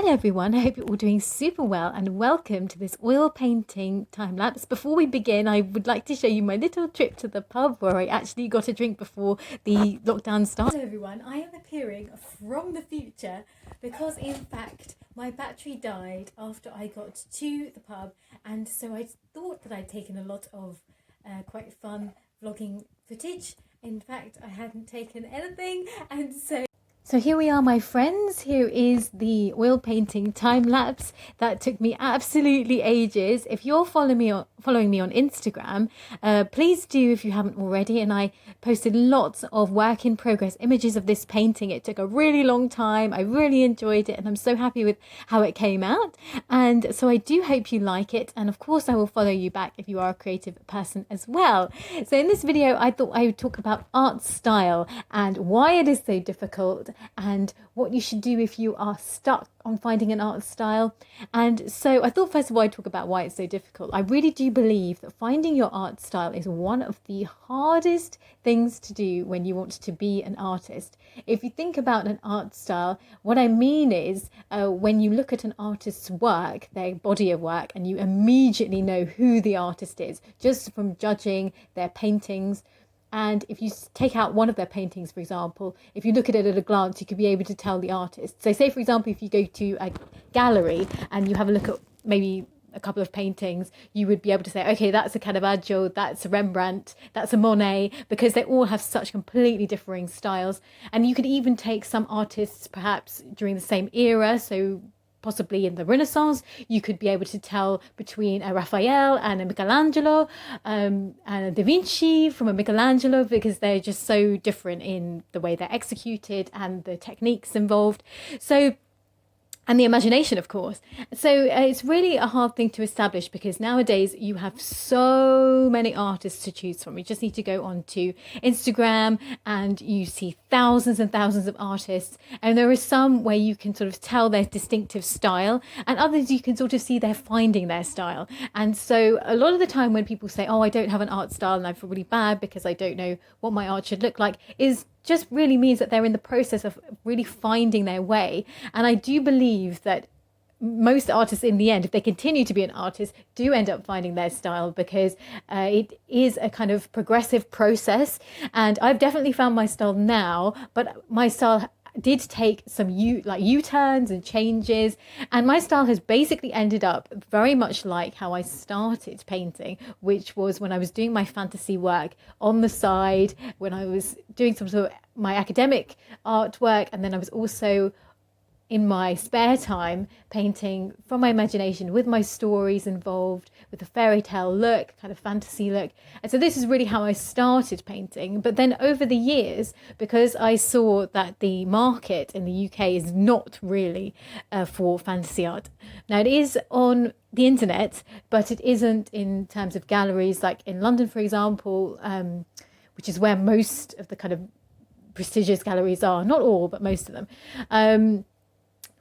Hello everyone, I hope you're all doing super well and welcome to this oil painting time lapse. Before we begin, I would like to show you my little trip to the pub where I actually got a drink before the lockdown started. Hello everyone, I am appearing from the future because in fact my battery died after I got to the pub, and so I thought that I'd taken a lot of quite fun vlogging footage. In fact, I hadn't taken anything, and so here we are, my friends. Here is the oil painting time lapse that took me absolutely ages. If you're following me on Instagram, please do if you haven't already. And I posted lots of work in progress images of this painting. It took a really long time. I really enjoyed it and I'm so happy with how it came out. And so I do hope you like it. And of course, I will follow you back if you are a creative person as well. So in this video, I thought I would talk about art style and why it is so difficult, and what you should do if you are stuck on finding an art style. And so I thought first of all I'd talk about why it's so difficult. I really do believe that finding your art style is one of the hardest things to do when you want to be an artist. If you think about an art style, what I mean is when you look at an artist's work, their body of work, and you immediately know who the artist is just from judging their paintings. And if you take out one of their paintings, for example, if you look at it at a glance, you could be able to tell the artist. So say, for example, if you go to a gallery and you have a look at maybe a couple of paintings, you would be able to say, okay, that's a Caravaggio, that's a Rembrandt, that's a Monet, because they all have such completely differing styles. And you could even take some artists perhaps during the same era, so possibly in the Renaissance, you could be able to tell between a Raphael and a Michelangelo, and a Da Vinci from a Michelangelo, because they're just so different in the way they're executed and the techniques involved. So, and the imagination, of course. So it's really a hard thing to establish because nowadays you have so many artists to choose from. You just need to go onto Instagram and you see thousands and thousands of artists. And there are some where you can sort of tell their distinctive style, and others you can sort of see they're finding their style. And so a lot of the time when people say, oh, I don't have an art style and I feel really bad because I don't know what my art should look like, is just really means that they're in the process of really finding their way. And I do believe that most artists in the end, if they continue to be an artist, do end up finding their style, because it is a kind of progressive process. And I've definitely found my style now, but my style did take some U-turns and changes, and my style has basically ended up very much like how I started painting, which was when I was doing my fantasy work on the side, when I was doing some sort of my academic artwork, and then I was also in my spare time painting from my imagination with my stories involved, with a fairy tale look, kind of fantasy look. And so this is really how I started painting. But then over the years, because I saw that the market in the UK is not really for fantasy art. Now it is on the internet, but it isn't in terms of galleries like in London, for example, which is where most of the kind of prestigious galleries are, not all, but most of them.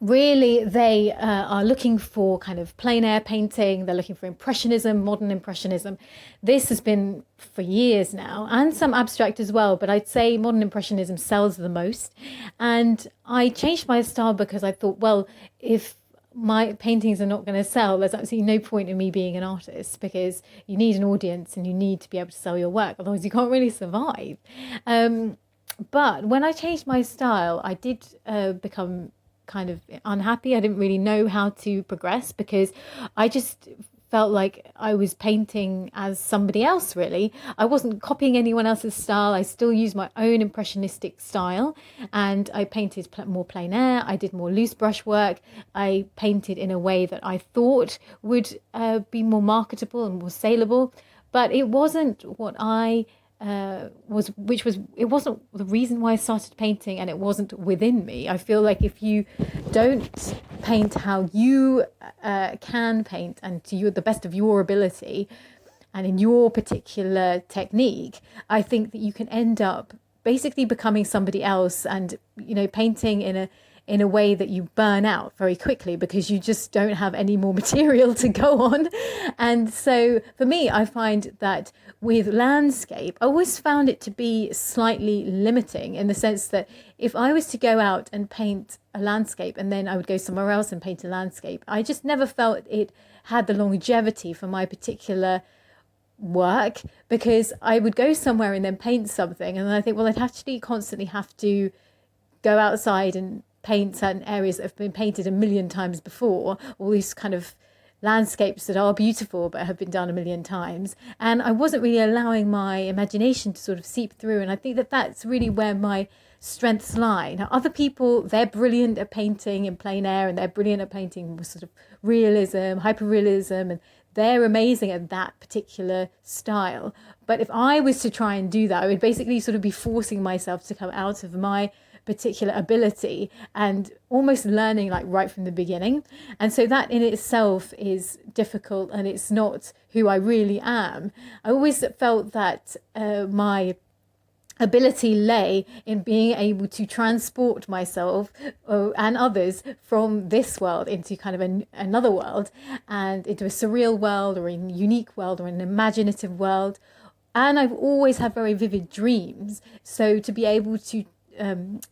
Really, they are looking for kind of plein air painting. They're looking for impressionism, modern impressionism. This has been for years now, and some abstract as well, but I'd say modern impressionism sells the most. And I changed my style because I thought, well, if my paintings are not going to sell, there's absolutely no point in me being an artist, because you need an audience and you need to be able to sell your work, otherwise you can't really survive. But when I changed my style, I did become kind of unhappy. I didn't really know how to progress because I just felt like I was painting as somebody else, really. I wasn't copying anyone else's style. I still used my own impressionistic style, and I painted more plein air. I did more loose brush work. I painted in a way that I thought would be more marketable and more saleable, but it wasn't what I it wasn't the reason why I started painting, and it wasn't within me. I feel like if you don't paint how you can paint and to the best of your ability and in your particular technique, I think that you can end up basically becoming somebody else and, painting in in a way that you burn out very quickly because you just don't have any more material to go on. And so for me, I find that with landscape, I always found it to be slightly limiting in the sense that if I was to go out and paint a landscape and then I would go somewhere else and paint a landscape, I just never felt it had the longevity for my particular work, because I would go somewhere and then paint something and then I think, well, I'd actually constantly have to go outside and paint certain areas that have been painted a million times before, all these kind of landscapes that are beautiful but have been done a million times, and I wasn't really allowing my imagination to sort of seep through. And I think that that's really where my strengths lie. Now, other people, they're brilliant at painting in plein air and they're brilliant at painting with sort of realism, hyperrealism, and they're amazing at that particular style. But if I was to try and do that, I would basically sort of be forcing myself to come out of my particular ability and almost learning like right from the beginning. And so that in itself is difficult and it's not who I really am. I always felt that my ability lay in being able to transport myself and others from this world into kind of another world, and into a surreal world or a unique world or an imaginative world. And I've always had very vivid dreams, so to be able to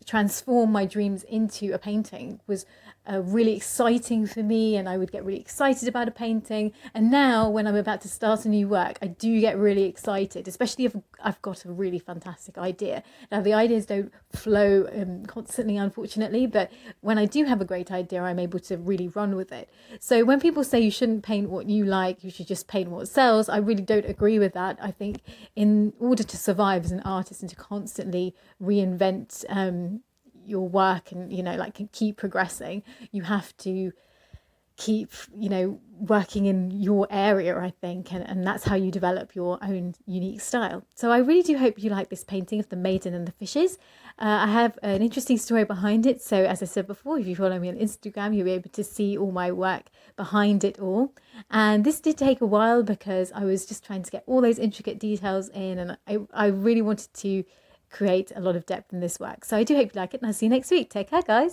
transform my dreams into a painting was really exciting for me, and I would get really excited about a painting. And now when I'm about to start a new work, I do get really excited, especially if I've got a really fantastic idea. Now, the ideas don't flow constantly, unfortunately, but when I do have a great idea, I'm able to really run with it. So when people say you shouldn't paint what you like, you should just paint what sells, I really don't agree with that. I think in order to survive as an artist and to constantly reinvent your work and, you know, like keep progressing, you have to keep, you know, working in your area, I think, and that's how you develop your own unique style. So I really do hope you like this painting of the maiden and the fishes. I have an interesting story behind it, so as I said before, if you follow me on Instagram, you'll be able to see all my work behind it all. And this did take a while because I was just trying to get all those intricate details in, and I really wanted to create a lot of depth in this work. So I do hope you like it, and I'll see you next week. Take care, guys.